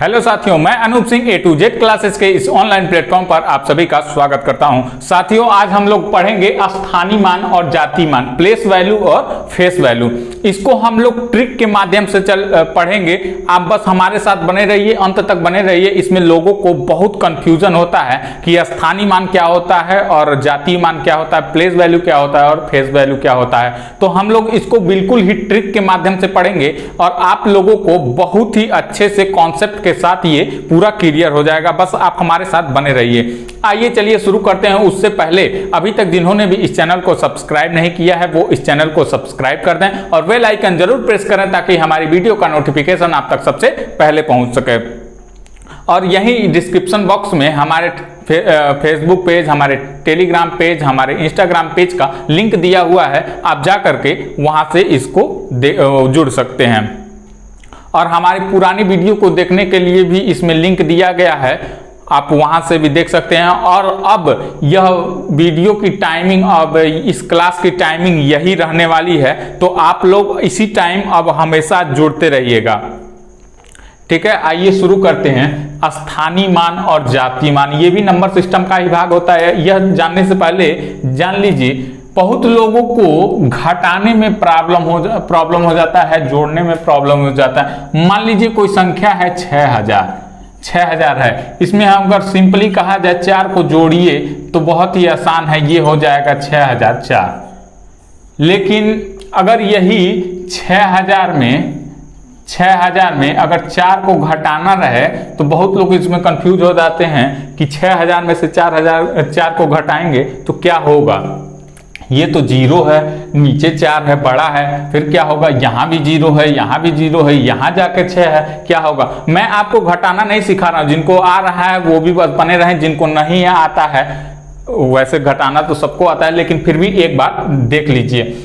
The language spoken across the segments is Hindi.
हेलो साथियों, मैं Anoop Singh A to Z classes के इस ऑनलाइन प्लेटफॉर्म पर आप सभी का स्वागत करता हूं। साथियों, आज हम लोग पढ़ेंगे स्थानीय मान और जातीय मान, प्लेस वैल्यू और फेस वैल्यू। इसको हम लोग ट्रिक के माध्यम से पढ़ेंगे। आप बस हमारे साथ बने रहिए, अंत तक बने रहिए। इसमें लोगों को बहुत कंफ्यूजन होता है कि स्थानीय मान क्या होता है और जातीय मान क्या होता है, प्लेस वैल्यू क्या होता है और फेस वैल्यू क्या होता है। तो हम लोग इसको बिल्कुल ही ट्रिक के माध्यम से पढ़ेंगे और आप लोगों को बहुत ही अच्छे से कॉन्सेप्ट के साथ ये पूरा क्लियर हो जाएगा। बस आप हमारे साथ बने रहिए। आइए चलिए शुरू करते हैं। उससे पहले अभी तक जिन्होंने भी इस चैनल को सब्सक्राइब नहीं किया है वो इस चैनल को सब्सक्राइब कर दें और बेल आइकन जरूर प्रेस करें ताकि हमारी वीडियो का नोटिफिकेशन आप तक सबसे पहले पहुंच सके। और यहीं डिस्क्रिप्शन बॉक्स में हमारे फेसबुक पेज, हमारे टेलीग्राम पेज, हमारे इंस्टाग्राम पेज का लिंक दिया हुआ है। आप जा करके वहां से इसको जुड़ सकते हैं और हमारी पुरानी वीडियो को देखने के लिए भी इसमें लिंक दिया गया है, आप वहां से भी देख सकते हैं। और अब यह वीडियो की टाइमिंग, अब इस क्लास की टाइमिंग यही रहने वाली है, तो आप लोग इसी टाइम अब हमेशा जुड़ते रहिएगा, ठीक है। आइए शुरू करते हैं। स्थानीय मान और जातीय मान, ये भी नंबर सिस्टम का ही भाग होता है। यह जानने से पहले जान लीजिए, बहुत लोगों को घटाने में प्रॉब्लम हो जाता है, जोड़ने में प्रॉब्लम हो जाता है। मान लीजिए कोई संख्या है 6000 है। इसमें हम अगर सिंपली कहा जाए 4 को जोड़िए तो बहुत ही आसान है, ये हो जाएगा 6004। लेकिन अगर यही 6000 में अगर 4 को घटाना रहे तो बहुत लोग इसमें कंफ्यूज हो जाते हैं कि 6000 में से 4 को घटाएंगे तो क्या होगा। ये तो 0 है, नीचे 4 है, बड़ा है, फिर क्या होगा, यहाँ भी 0 है, यहाँ भी 0 है, यहाँ जाके 6 है, क्या होगा। मैं आपको घटाना नहीं सिखा रहा हूँ, जिनको आ रहा है वो भी बस बने रहें, जिनको नहीं आता है वैसे घटाना तो सबको आता है, लेकिन फिर भी एक बार देख लीजिए।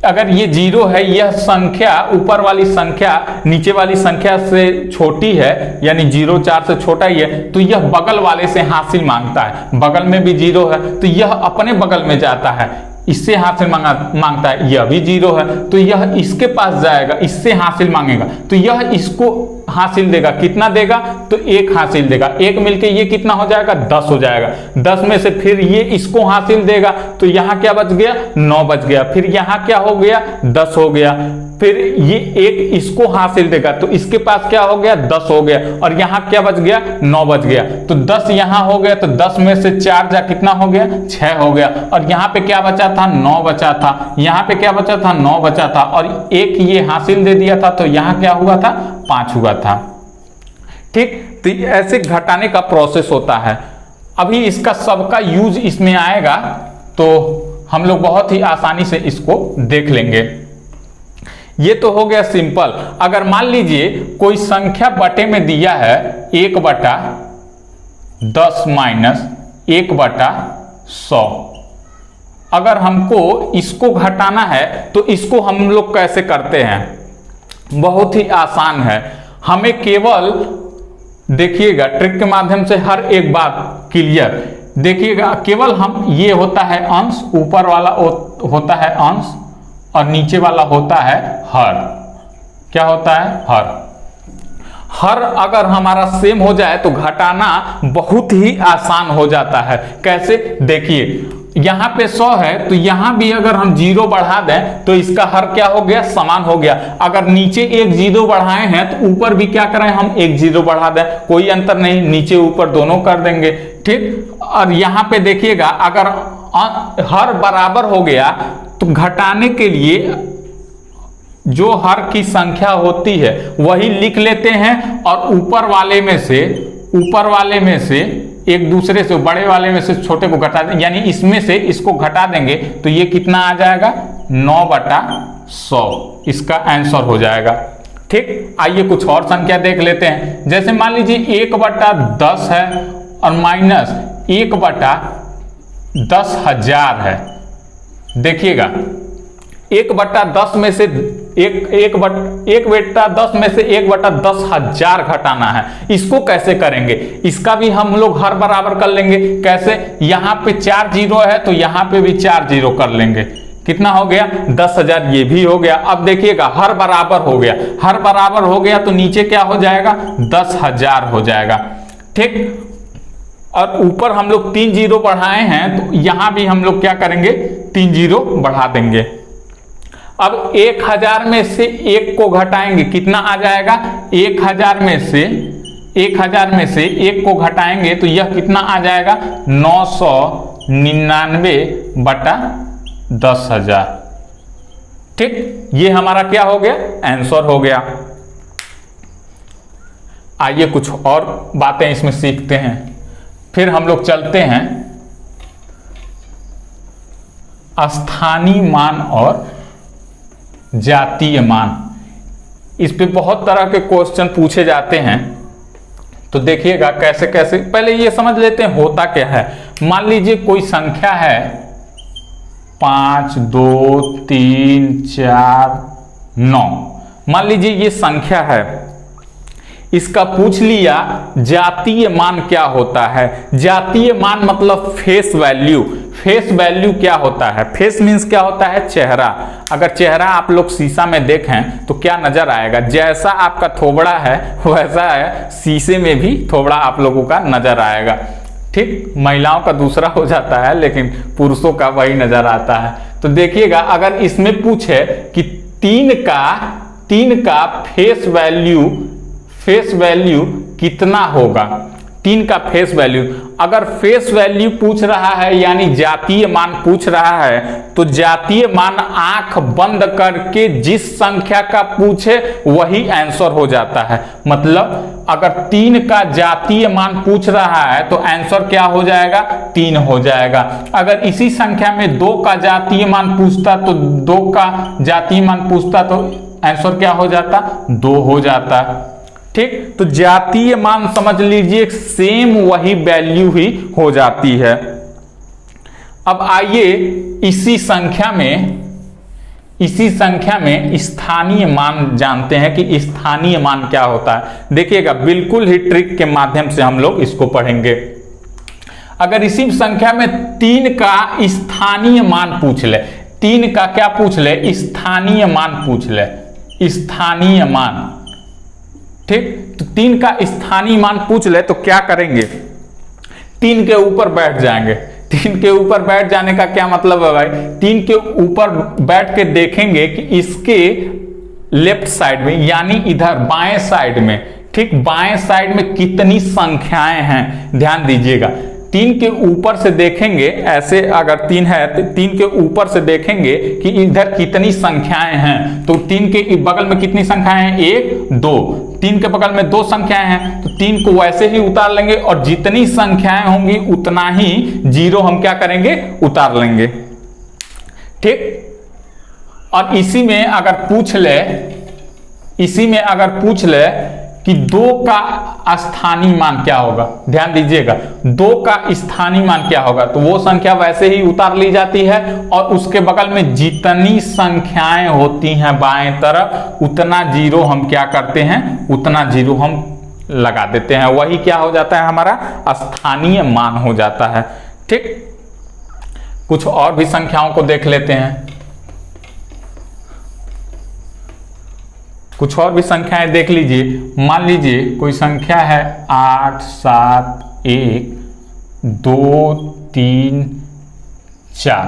अगर ये 0 है, यह संख्या ऊपर वाली संख्या नीचे वाली संख्या से छोटी है, यानी 0 4 से छोटा ही है, तो यह बगल वाले से हासिल मांगता है। बगल में भी 0 है तो यह अपने बगल में जाता है, इससे हासिल मांगता है। यह भी 0 है तो यह इसके पास जाएगा, इससे हासिल मांगेगा, तो यह इसको हासिल देगा। कितना देगा तो 1 हासिल देगा। 1 मिलके ये कितना हो जाएगा, 10 हो जाएगा। 10 में से फिर ये इसको हासिल देगा तो यहाँ क्या बच गया, 9 बच गया। फिर यहाँ क्या हो गया, 10 हो गया। फिर ये 1 इसको हासिल देगा तो इसके पास क्या हो गया, 10 हो गया। और यहाँ क्या बच गया, 9 बच गया। तो 10 यहाँ हो गया तो 10 में से 4 जा कितना हो गया, 6 हो गया। और यहाँ पे क्या बचा था, 9 बचा था। यहाँ पे क्या बचा था, 9 बचा था। और 1 ये हासिल दे दिया था तो यहाँ क्या हुआ था, 5 हुआ था, ठीक। तो ऐसे घटाने का प्रोसेस होता है। अभी इसका सबका यूज इसमें आएगा तो हम लोग बहुत ही आसानी से इसको देख लेंगे। ये तो हो गया सिंपल। अगर मान लीजिए कोई संख्या बटे में दिया है 1/10 माइनस 1/100, अगर हमको इसको घटाना है तो इसको हम लोग कैसे करते हैं, बहुत ही आसान है। हमें केवल देखिएगा, ट्रिक के माध्यम से हर एक बात क्लियर देखिएगा। केवल हम, ये होता है अंश, ऊपर वाला होता है अंश और नीचे वाला होता है हर। क्या होता है, हर अगर हमारा सेम हो जाए तो घटाना बहुत ही आसान हो जाता है। कैसे, देखिए यहाँ पे 100 है तो यहाँ भी अगर हम 0 बढ़ा दें तो इसका हर क्या हो गया, समान हो गया। अगर नीचे 1 0 बढ़ाए हैं तो ऊपर भी क्या करें, हम 1 0 बढ़ा दें, कोई अंतर नहीं, नीचे ऊपर दोनों कर देंगे, ठीक। और यहाँ पे देखिएगा अगर हर बराबर हो गया तो घटाने के लिए जो हर की संख्या होती है वही लिख लेते हैं और ऊपर वाले में से एक दूसरे से, बड़े वाले में से छोटे को घटा देंगे, यानी इसमें से इसको घटा देंगे तो ये कितना आ जाएगा, 9/100 इसका आंसर हो जाएगा, ठीक। आइए कुछ और संख्या देख लेते हैं। जैसे मान लीजिए 1/10 है और माइनस 1/10,000 है। देखिएगा 1/10 में से 1/10 में से 1/10,000 घटाना है। इसको कैसे करेंगे, इसका भी हम लोग हर बराबर कर लेंगे। कैसे, यहाँ पे 4 0 है तो यहाँ पे भी 4 0 कर लेंगे। कितना हो गया 10,000, ये भी हो गया। अब देखिएगा हर बराबर हो गया, हर बराबर हो गया तो नीचे क्या हो जाएगा 10,000 हो जाएगा, ठीक। और ऊपर हम लोग 3 जीरो बढ़ाए हैं तो यहां भी हम लोग क्या करेंगे 3 जीरो बढ़ा देंगे। अब 1000 में से 1 को घटाएंगे, कितना आ जाएगा 1000 में से 1 को घटाएंगे तो यह कितना आ जाएगा 999 बटा 10,000, ठीक। ये हमारा क्या हो गया आंसर हो गया। आइए कुछ और बातें इसमें सीखते हैं, फिर हम लोग चलते हैं स्थानीय मान और जातीय मान। इस पे बहुत तरह के क्वेश्चन पूछे जाते हैं, तो देखिएगा कैसे कैसे। पहले ये समझ लेते हैं होता क्या है। मान लीजिए कोई संख्या है 5 2 3 4 9, मान लीजिए ये संख्या है, इसका पूछ लिया जातीय मान क्या होता है। जातीय मान मतलब फेस वैल्यू। फेस वैल्यू क्या होता है, फेस मीन्स क्या होता है चेहरा। अगर चेहरा आप लोग शीशा में देखें तो क्या नजर आएगा, जैसा आपका थोबड़ा है वैसा है शीशे में भी थोबड़ा आप लोगों का नजर आएगा, ठीक। महिलाओं का दूसरा हो जाता है लेकिन पुरुषों का वही नजर आता है। तो देखिएगा अगर इसमें पूछे कि 3 का फेस वैल्यू कितना होगा, 3 का फेस वैल्यू, अगर फेस वैल्यू पूछ रहा है यानी जातीय मान पूछ रहा है तो जातीय मान आंख बंद करके जिस संख्या का पूछे वही आंसर हो जाता है। मतलब अगर 3 का जातीय मान पूछ रहा है तो आंसर क्या हो जाएगा 3 हो जाएगा। अगर इसी संख्या में 2 का जातीय मान पूछता तो 2 का जातीय मान पूछता तो आंसर क्या हो जाता 2 हो जाता, ठीक। तो जातीय मान समझ लीजिए सेम वही वैल्यू ही हो जाती है। अब आइए इसी संख्या में स्थानीय मान जानते हैं कि स्थानीय मान क्या होता है। देखिएगा बिल्कुल ही ट्रिक के माध्यम से हम लोग इसको पढ़ेंगे। अगर इसी संख्या में 3 का स्थानीय मान पूछ ले, 3 का क्या पूछ ले स्थानीय मान पूछ ले, स्थानीय मान, ठीक। तो 3 का स्थानीय मान पूछ ले तो क्या करेंगे 3 के ऊपर बैठ जाएंगे। 3 के ऊपर बैठ जाने का क्या मतलब है भाई, 3 के ऊपर बैठ के देखेंगे कि इसके लेफ्ट साइड में यानी इधर बाएं साइड में, ठीक, बाएं साइड में कितनी संख्याएं हैं। ध्यान दीजिएगा 3 के ऊपर से देखेंगे, ऐसे अगर 3 है तो 3 के ऊपर से देखेंगे कि इधर कितनी संख्याएं हैं। तो 3 के बगल में कितनी संख्याएं हैं 1 2, 3 के बगल में 2 संख्याएं हैं तो 3 को वैसे ही उतार लेंगे और जितनी संख्याएं होंगी उतना ही जीरो हम क्या करेंगे उतार लेंगे, ठीक। और इसी में अगर पूछ ले कि 2 का स्थानीय मान क्या होगा, ध्यान दीजिएगा 2 का स्थानीय मान क्या होगा, तो वो संख्या वैसे ही उतार ली जाती है और उसके बगल में जितनी संख्याएं होती हैं बाएं तरफ उतना जीरो हम क्या करते हैं, उतना जीरो हम लगा देते हैं, वही क्या हो जाता है हमारा स्थानीय मान हो जाता है, ठीक। कुछ और भी संख्याओं को देख लेते हैं, कुछ और भी संख्याएं देख लीजिए। मान लीजिए कोई संख्या है 8 7 1 2 3 4,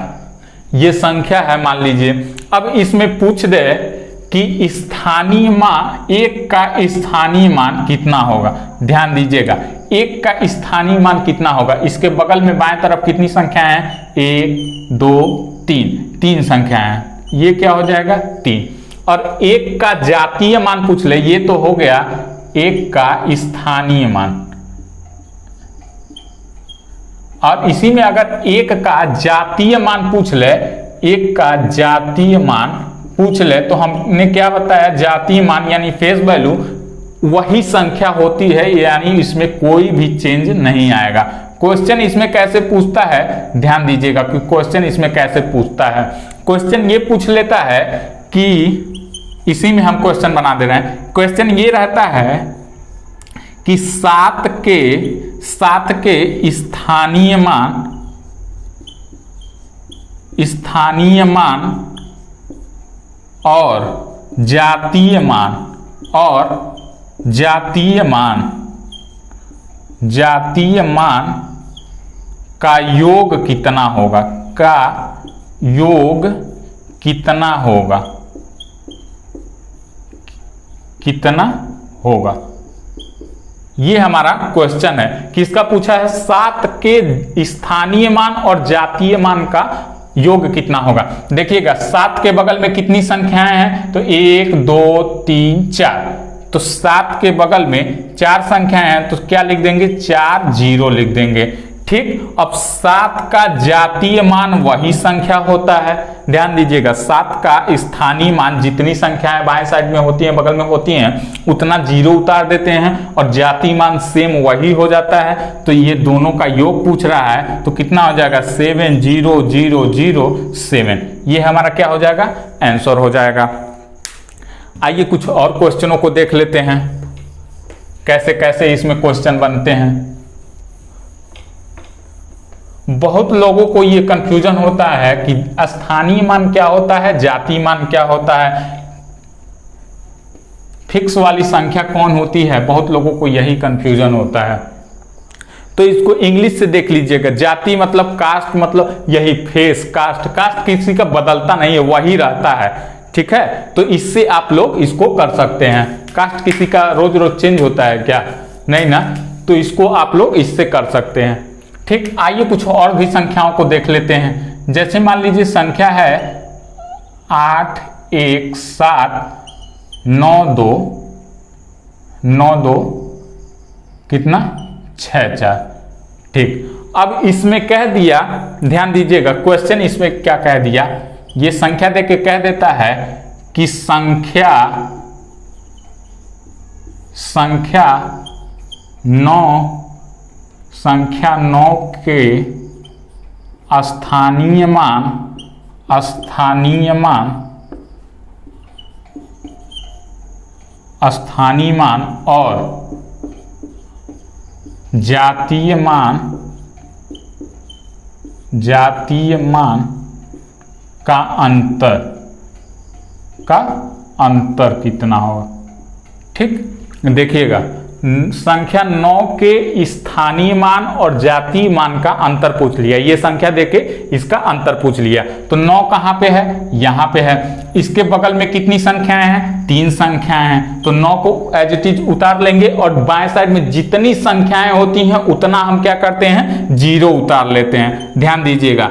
ये संख्या है मान लीजिए। अब इसमें पूछ दे कि स्थानीय मान, 1 का स्थानीय मान कितना होगा। ध्यान दीजिएगा 1 का स्थानीय मान कितना होगा, इसके बगल में बाएं तरफ कितनी संख्याएं हैं 1 2 3, 3 संख्याएं हैं, ये क्या हो जाएगा 3। और 1 का जातीय मान पूछ ले, ये तो हो गया 1 का स्थानीय मान। और इसी में अगर 1 का जातीय मान पूछ ले, 1 का जातीय मान पूछ ले तो हमने क्या बताया जातीय मान यानी फेस वैल्यू वही संख्या होती है, यानी इसमें कोई भी चेंज नहीं आएगा। क्वेश्चन इसमें कैसे पूछता है, ध्यान दीजिएगा कि क्वेश्चन इसमें कैसे पूछता है। क्वेश्चन ये पूछ लेता है कि इसी में हम क्वेश्चन बना दे रहे हैं। क्वेश्चन ये रहता है कि 7 के स्थानीय मान स्थानीय मान और जातीय मान जातीय मान का योग कितना होगा, का योग कितना होगा, कितना होगा। ये हमारा क्वेश्चन है। किसका पूछा है? 7 के स्थानीय मान और जातीय मान का योग कितना होगा। देखिएगा 7 के बगल में कितनी संख्याएं हैं, तो 1 2 3 4, तो 7 के बगल में 4 संख्याएं हैं, तो क्या लिख देंगे? 4 0 लिख देंगे। ठीक। अब 7 का जातीय मान वही संख्या होता है, ध्यान दीजिएगा 7 का स्थानीय मान जितनी संख्याएं बाएं साइड में होती हैं, बगल में होती हैं, उतना 0 उतार देते हैं और जातीय मान सेम वही हो जाता है। तो ये दोनों का योग पूछ रहा है, तो कितना हो जाएगा? 7 0 0 0 7। ये हमारा क्या हो जाएगा? आंसर हो जाएगा। आइए कुछ और क्वेश्चनों को देख लेते हैं, कैसे कैसे इसमें क्वेश्चन बनते हैं। बहुत लोगों को ये कंफ्यूजन होता है कि स्थानीय मान क्या होता है, जातीय मान क्या होता है, फिक्स वाली संख्या कौन होती है, बहुत लोगों को यही कंफ्यूजन होता है। तो इसको इंग्लिश से देख लीजिएगा। जाति मतलब कास्ट, मतलब यही फेस, कास्ट किसी का बदलता नहीं है, वही रहता है। ठीक है, तो इससे आप लोग इसको कर सकते हैं। कास्ट किसी का रोज रोज चेंज होता है क्या? नहीं ना, तो इसको आप लोग इससे कर सकते हैं। ठीक। आइए कुछ और भी संख्याओं को देख लेते हैं। जैसे मान लीजिए संख्या है 8 1 7 9 2 9 2 कितना 6 4। ठीक। अब इसमें कह दिया, ध्यान दीजिएगा क्वेश्चन इसमें क्या कह दिया, ये संख्या देके कह देता है कि संख्या 9 के स्थानीय मान और जातीय मान का अंतर कितना होगा। ठीक। देखिएगा संख्या 9 के स्थानीय मान और जातीय मान का अंतर पूछ लिया, ये संख्या देके इसका अंतर पूछ लिया। तो 9 कहाँ पे है? यहाँ पे है। इसके बगल में कितनी संख्याएं हैं? 3 संख्याएं हैं। तो 9 को एज इट इज उतार लेंगे और बाएं साइड में जितनी संख्याएं होती हैं उतना हम क्या करते हैं? 0 उतार लेते हैं। ध्यान दीजिएगा,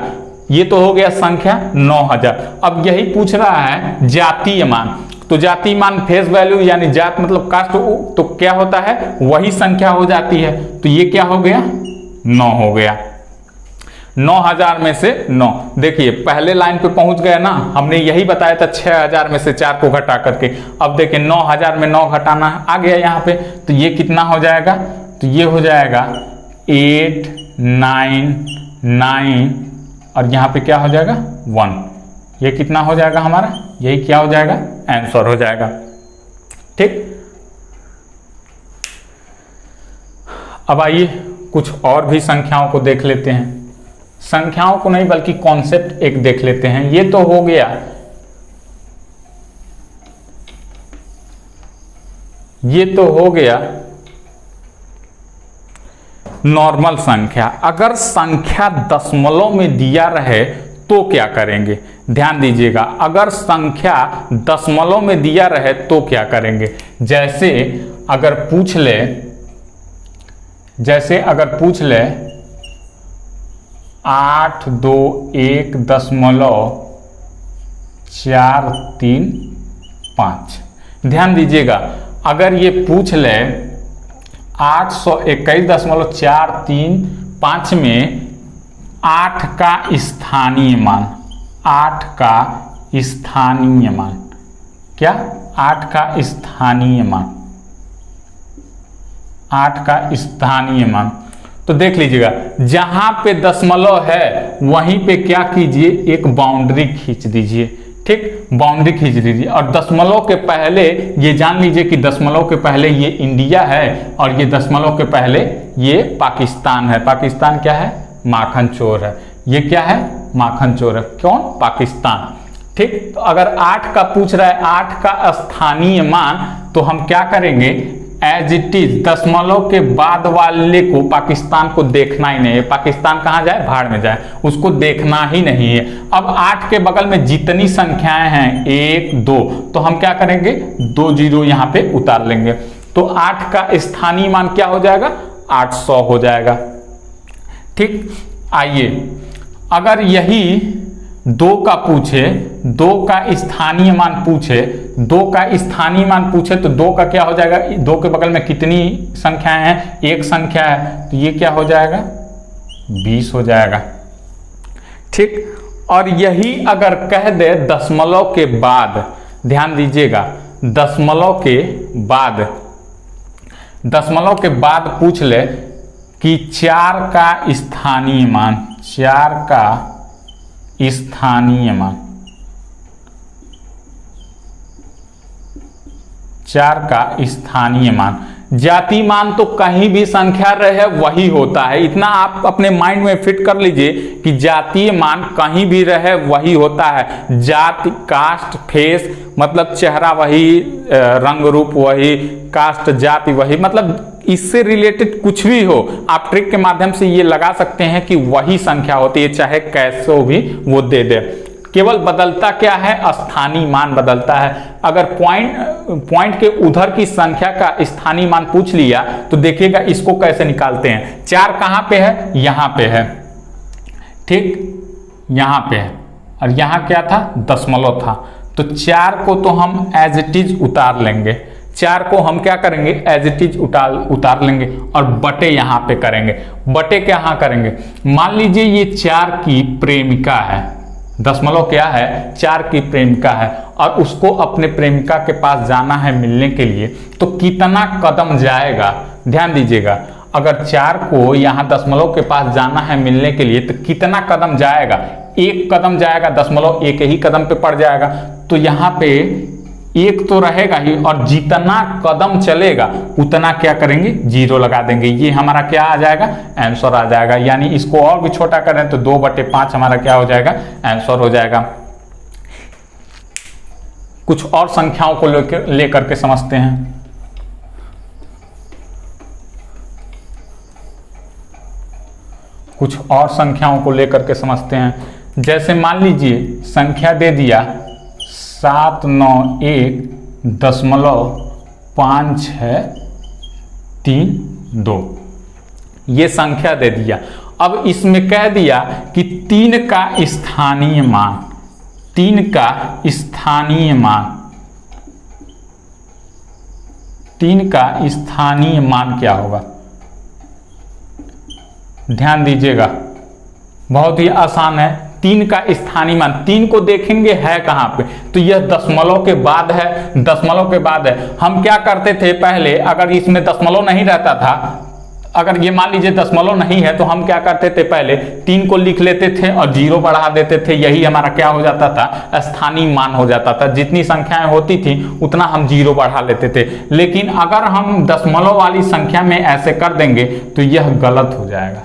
ये तो हो गया संख्या 9000। अब यही पूछ रहा है जातीय मान। तो जातीय मान फेस वैल्यू यानी जात मतलब कास्ट, तो क्या होता है? वही संख्या हो जाती है। तो ये क्या हो गया? 9 हो गया। 9000 में से 9। देखिए पहले लाइन पे पहुंच गए ना, हमने यही बताया था 6000 में से 4 को घटा करके। अब देखिए 9000 में 9 घटाना आ गया यहाँ पे, तो ये कितना हो जाएगा? तो ये हो जाएगा 8 9 9 और यहाँ पे क्या हो जाएगा? 1। ये कितना हो जाएगा हमारा? यही क्या हो जाएगा? आंसर हो जाएगा। ठीक। अब आइए कुछ और भी संख्याओं को देख लेते हैं। संख्याओं को नहीं बल्कि कॉन्सेप्ट एक देख लेते हैं। ये तो हो गया, ये तो हो गया नॉर्मल संख्या। अगर संख्या दशमलव में दिया रहे तो क्या करेंगे? ध्यान दीजिएगा, अगर संख्या दशमलव में दिया रहे तो क्या करेंगे? जैसे अगर पूछ ले 821.435। ध्यान दीजिएगा, अगर ये पूछ ले 821.435 में 8 का स्थानीय मान, 8 का स्थानीय मान क्या? 8 का स्थानीय मान, 8 का स्थानीय मान। तो देख लीजिएगा जहां पे दशमलव है वहीं पे क्या कीजिए? एक बाउंड्री खींच दीजिए। ठीक, बाउंड्री खींच दीजिए। और दशमलव के पहले ये जान लीजिए कि दशमलव के पहले ये इंडिया है और ये दशमलव के पहले ये पाकिस्तान है। पाकिस्तान क्या है? माखन चोर है। ये क्या है? माखन चोर है। कौन? पाकिस्तान। ठीक, तो अगर 8 का पूछ रहा है, 8 का स्थानीय मान, तो हम क्या करेंगे, एज इट इज दशमलव के बाद वाले को पाकिस्तान को देखना ही नहीं है। पाकिस्तान कहाँ जाए? भाड़ में जाए, उसको देखना ही नहीं है। अब 8 के बगल में जितनी संख्याएं हैं 1 2, तो हम क्या करेंगे, 2 जीरो यहाँ पे उतार लेंगे। तो 8 का स्थानीय मान क्या हो जाएगा? 800 हो जाएगा। ठीक, आइए अगर यही 2 का पूछे, 2 का स्थानीय मान पूछे, 2 का स्थानीय मान पूछे, तो 2 का क्या हो जाएगा? 2 के बगल में कितनी संख्याएं हैं? एक संख्या है, तो ये क्या हो जाएगा? 20 हो जाएगा। ठीक, और यही अगर कह दे दशमलव के बाद, ध्यान दीजिएगा, दशमलव के बाद पूछ ले कि 4 का स्थानीय मान, 4 का स्थानीय मान, 4 का स्थानीय मान। जाति मान तो कहीं भी संख्या रहे वही होता है, इतना आप अपने माइंड में फिट कर लीजिए कि जातीय मान कहीं भी रहे वही होता है। जाति, कास्ट, फेस मतलब चेहरा वही, रंग रूप वही, कास्ट जाति वही, मतलब इससे रिलेटेड कुछ भी हो, आप ट्रिक के माध्यम से ये लगा सकते हैं कि वही संख्या होती है, चाहे कैसे भी वो दे दे। केवल बदलता क्या है? स्थानीय मान बदलता है। अगर पॉइंट के उधर की संख्या का स्थानीय मान पूछ लिया तो देखिएगा इसको कैसे निकालते हैं। 4 कहाँ पे है? यहाँ पे है। ठीक, यहाँ पे है, और यहाँ क्या था? दशमलव था। तो 4 को तो हम एज इट इज उतार लेंगे, 4 को हम क्या करेंगे? एज इट इज उतार लेंगे, और बटे यहाँ पे करेंगे। बटे क्या करेंगे? मान लीजिए ये 4 की प्रेमिका है, दशमलव क्या है? 4 की प्रेमिका है, और उसको अपने प्रेमिका के पास जाना है मिलने के लिए, तो कितना कदम जाएगा? ध्यान दीजिएगा, अगर 4 को यहाँ दशमलव के पास जाना है मिलने के लिए तो कितना कदम जाएगा? 1 कदम जाएगा, दशमलव 1 ही कदम पे पड़ जाएगा। तो यहाँ पे 1 तो रहेगा ही, और जितना कदम चलेगा उतना क्या करेंगे? 0 लगा देंगे। ये हमारा क्या आ जाएगा? आंसर आ जाएगा। यानी इसको और भी छोटा करें तो 2/5 हमारा क्या हो जाएगा? आंसर हो जाएगा। कुछ और संख्याओं को लेकर के समझते हैं। कुछ और संख्याओं को लेकर के समझते हैं। जैसे मान लीजिए संख्या दे दिया 791.5632, ये संख्या दे दिया। अब इसमें कह दिया कि 3 का स्थानीय मान, 3 का स्थानीय मान, 3 का स्थानीय मान क्या होगा? ध्यान दीजिएगा, बहुत ही आसान है। 3 का स्थानीय मान, 3 को देखेंगे है कहां पे? तो यह दशमलव के बाद है, दशमलव के बाद है। हम क्या करते थे पहले, अगर इसमें दशमलव नहीं रहता था, अगर ये मान लीजिए दशमलव नहीं है, तो हम क्या करते थे? पहले 3 को लिख लेते थे और 0 बढ़ा देते थे। यही हमारा क्या हो जाता था? स्थानीय मान हो जाता था। जितनी संख्याएं होती थी उतना हम 0 बढ़ा लेते थे। लेकिन अगर हम दशमलव वाली संख्या में ऐसे कर देंगे तो यह गलत हो जाएगा।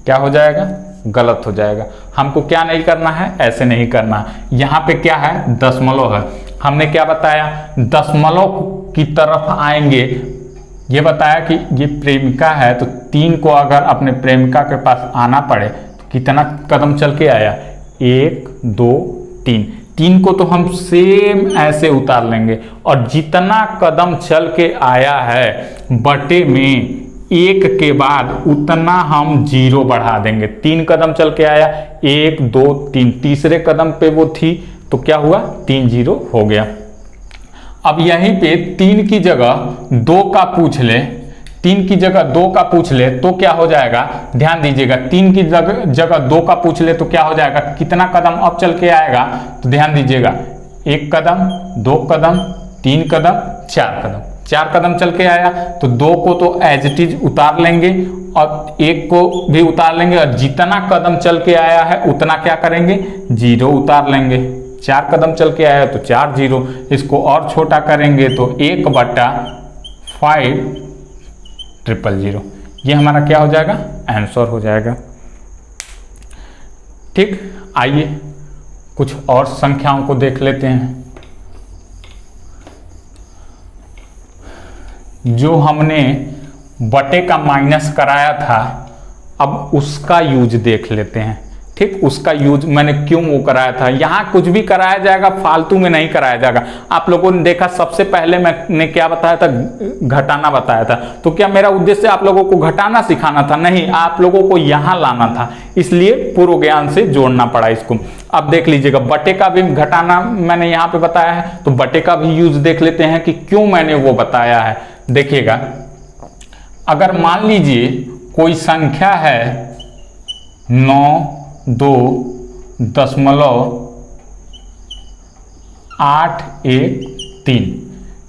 क्या हो जाएगा? गलत हो जाएगा। हमको क्या नहीं करना है? ऐसे नहीं करना है। यहाँ पे क्या है? दशमलव है। हमने क्या बताया? दशमलव की तरफ आएंगे। ये बताया कि ये प्रेमिका है, तो 3 को अगर अपने प्रेमिका के पास आना पड़े तो कितना कदम चल के आया? 1 2 3। 3 को तो हम सेम ऐसे उतार लेंगे, और जितना कदम चल के आया है बटे में 1 के बाद उतना हम 0 बढ़ा देंगे। 3 कदम चल के आया, 1 2 3, तीसरे कदम पे वो थी, तो क्या हुआ? 3 0 हो गया। अब यहीं पे 3 की जगह 2 का पूछ ले, 3 की जगह 2 का पूछ ले तो क्या हो जाएगा? ध्यान दीजिएगा, 3 की जगह 2 का पूछ ले तो क्या हो जाएगा? कितना कदम अब चल के आएगा? तो ध्यान दीजिएगा, 1 कदम, 2 कदम, 3 कदम, 4 कदम। 4 कदम चल के आया, तो 2 को तो एज इट इज उतार लेंगे और 1 को भी उतार लेंगे, और जितना कदम चल के आया है उतना क्या करेंगे? 0 उतार लेंगे। 4 कदम चल के आया तो 4 0। इसको और छोटा करेंगे तो 1/5000। ये हमारा क्या हो जाएगा? आंसर हो जाएगा। ठीक, आइए कुछ और संख्याओं को देख लेते हैं। जो हमने बटे का माइनस कराया था, अब उसका यूज देख लेते हैं। ठीक, उसका यूज मैंने क्यों वो कराया था। यहाँ कुछ भी कराया जाएगा, फालतू में नहीं कराया जाएगा। आप लोगों ने देखा सबसे पहले मैंने क्या बताया था, घटाना बताया था। तो क्या मेरा उद्देश्य आप लोगों को घटाना सिखाना था? नहीं, आप लोगों को यहाँ लाना था, इसलिए पूर्व ज्ञान से जोड़ना पड़ा इसको। अब देख लीजिएगा, बटे का भी घटाना मैंने यहाँ पे बताया है, तो बटे का भी यूज देख लेते हैं कि क्यों मैंने वो बताया है। देखिएगा, अगर मान लीजिए कोई संख्या है 9.2.813,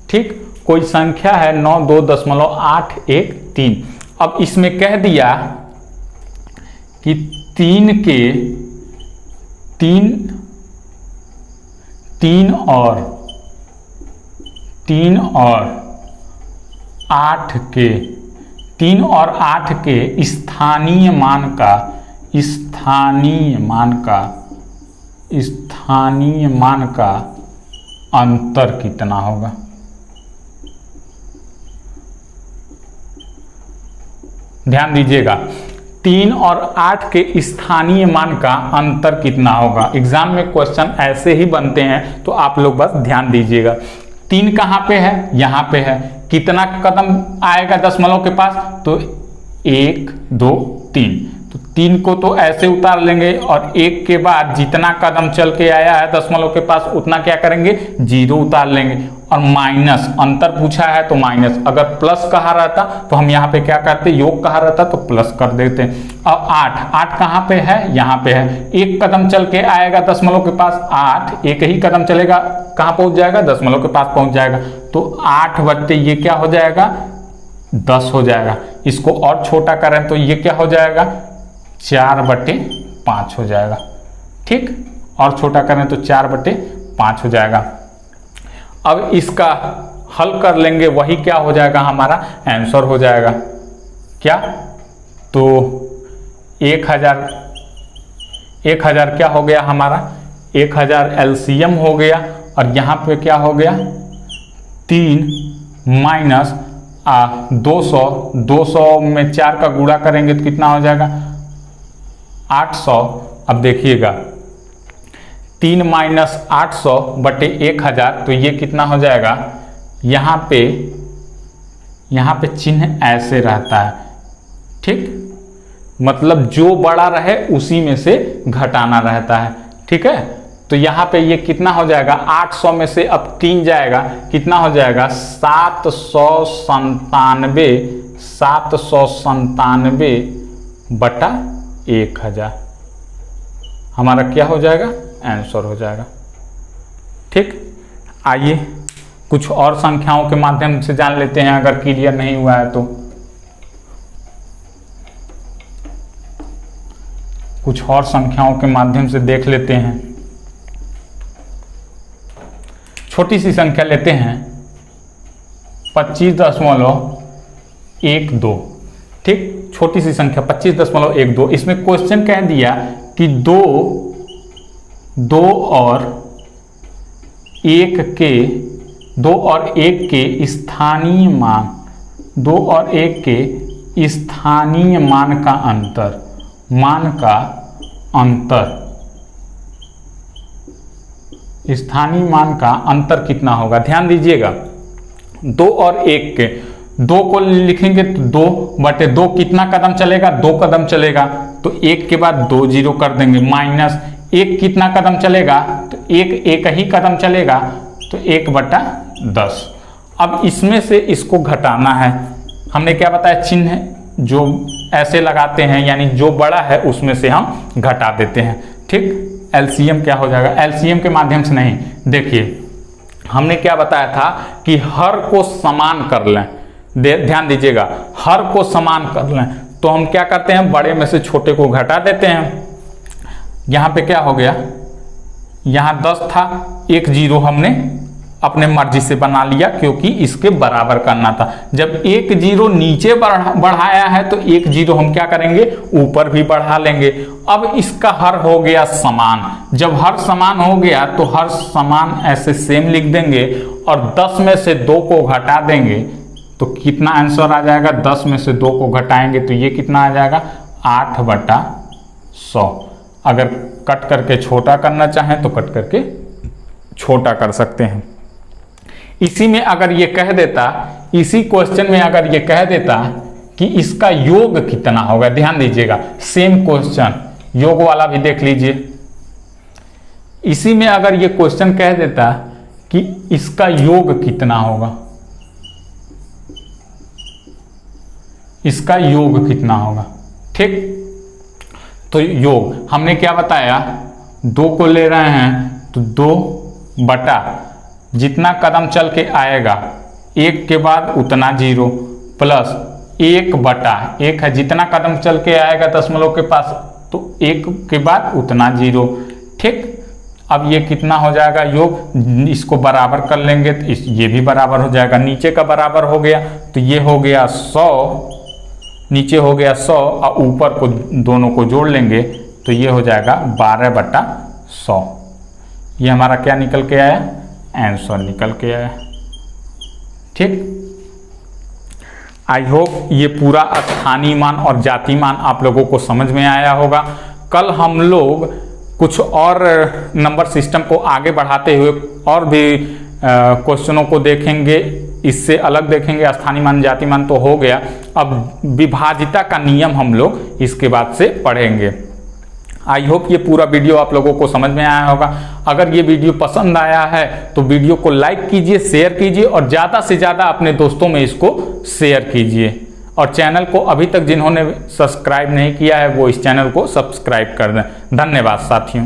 ठीक, कोई संख्या है 9.2.813। अब इसमें कह दिया कि 3 और 8 के स्थानीय मान का अंतर कितना होगा। ध्यान दीजिएगा, 3 और 8 के स्थानीय मान का अंतर कितना होगा। एग्जाम में क्वेश्चन ऐसे ही बनते हैं, तो आप लोग बस ध्यान दीजिएगा। 3 कहाँ पे है? यहाँ पे है। कितना कदम आएगा दशमलव के पास? तो 1 2 3। तो 3 को तो ऐसे उतार लेंगे और 1 के बाद जितना कदम चल के आया है दशमलव के पास उतना क्या करेंगे? 0 उतार लेंगे। और माइनस, अंतर पूछा है तो माइनस। अगर प्लस कहा रहता तो हम यहाँ पे क्या करते? योग कहा रहता तो प्लस कर देते। अब 8 कहाँ पे है? यहाँ पे है। 1 कदम चल के आएगा दशमलव के पास, 8 एक ही कदम चलेगा, कहाँ पहुंच जाएगा? दशमलव के पास पहुंच जाएगा। तो 8 बट्टे ये क्या हो जाएगा? 10 हो जाएगा। इसको और छोटा करें तो ये क्या हो जाएगा? 4/5 हो जाएगा। ठीक, और छोटा करें तो 4/5 हो जाएगा। अब इसका हल कर लेंगे, वही क्या हो जाएगा? हमारा आंसर हो जाएगा। क्या? तो 1000 क्या हो गया हमारा? 1000 एलसीएम हो गया। और यहाँ पे क्या हो गया? 3 माइनस 200 में 4 का गुणा करेंगे तो कितना हो जाएगा? 800। अब देखिएगा, 3 माइनस 800 बटे 1000, तो ये कितना हो जाएगा? यहाँ पे चिन्ह ऐसे रहता है। ठीक, मतलब जो बड़ा रहे उसी में से घटाना रहता है। ठीक है, तो यहाँ पे ये कितना हो जाएगा? 800 में से अब 3 जाएगा, कितना हो जाएगा? 797 बटा 1000 हमारा क्या हो जाएगा? आंसर हो जाएगा। ठीक, आइए कुछ और संख्याओं के माध्यम से जान लेते हैं, अगर क्लियर नहीं हुआ है तो। कुछ और संख्याओं के माध्यम से देख लेते हैं। छोटी सी संख्या लेते हैं 25.12। ठीक, छोटी सी संख्या 25.12। इसमें क्वेश्चन कह दिया कि 2 और 1 के स्थानीय मान का अंतर कितना होगा। ध्यान दीजिएगा, 2 और 1 के, 2 को लिखेंगे तो 2/2 कितना कदम चलेगा? 2 कदम चलेगा। तो 1 के बाद 2 0 कर देंगे। माइनस 1 कितना कदम चलेगा? तो 1 ही कदम चलेगा, तो 1/10। अब इसमें से इसको घटाना है। हमने क्या बताया? चिन्ह जो ऐसे लगाते हैं, यानी जो बड़ा है उसमें से हम घटा देते हैं। ठीक, एलसीएम क्या हो जाएगा? एलसीएम के माध्यम से नहीं। देखिए, हमने क्या बताया था कि हर को समान कर लें। ध्यान दीजिएगा, हर को समान कर लें तो हम क्या करते हैं? बड़े में से छोटे को घटा देते हैं। यहाँ पे क्या हो गया? यहाँ 10 था, 1 0 हमने अपने मर्जी से बना लिया क्योंकि इसके बराबर करना था। जब एक जीरो नीचे बढ़ाया है तो एक जीरो हम क्या करेंगे, ऊपर भी बढ़ा लेंगे। अब इसका हर हो गया समान। जब हर समान हो गया तो हर समान ऐसे सेम लिख देंगे और 10 में से 2 को घटा देंगे तो कितना आंसर आ जाएगा, 10 में से 2 को घटाएंगे तो ये कितना आ जाएगा, 8/100। अगर कट करके छोटा करना चाहें तो कट करके छोटा कर सकते हैं। इसी में अगर ये कह देता, इसी क्वेश्चन में अगर ये कह देता कि इसका योग कितना होगा, ध्यान दीजिएगा, सेम क्वेश्चन योग वाला भी देख लीजिए। इसी में अगर ये क्वेश्चन कह देता कि इसका योग कितना होगा, इसका योग कितना होगा, ठीक। तो योग हमने क्या बताया, 2 को ले रहे हैं तो 2 बटा जितना कदम चल के आएगा 1 के बाद उतना जीरो प्लस 1 बटा 1 है, जितना कदम चल के आएगा दशमलव के पास तो 1 के बाद उतना जीरो, ठीक। अब ये कितना हो जाएगा योग, इसको बराबर कर लेंगे तो ये भी बराबर हो जाएगा, नीचे का बराबर हो गया तो ये हो गया 100, नीचे हो गया 100 और ऊपर को दोनों को जोड़ लेंगे तो ये हो जाएगा 12/100। ये हमारा क्या निकल के आया, आंसर निकल के आया, ठीक। आई होप ये पूरा स्थानीय मान और जाति मान आप लोगों को समझ में आया होगा। कल हम लोग कुछ और नंबर सिस्टम को आगे बढ़ाते हुए और भी क्वेश्चनों को देखेंगे, इससे अलग देखेंगे। स्थानीय मान जाति मान तो हो गया, अब विभाजिता का नियम हम लोग इसके बाद से पढ़ेंगे। आई होप ये पूरा वीडियो आप लोगों को समझ में आया होगा। अगर ये वीडियो पसंद आया है तो वीडियो को लाइक कीजिए, शेयर कीजिए और ज़्यादा से ज़्यादा अपने दोस्तों में इसको शेयर कीजिए। और चैनल को अभी तक जिन्होंने सब्सक्राइब नहीं किया है वो इस चैनल को सब्सक्राइब कर दें। धन्यवाद साथियों।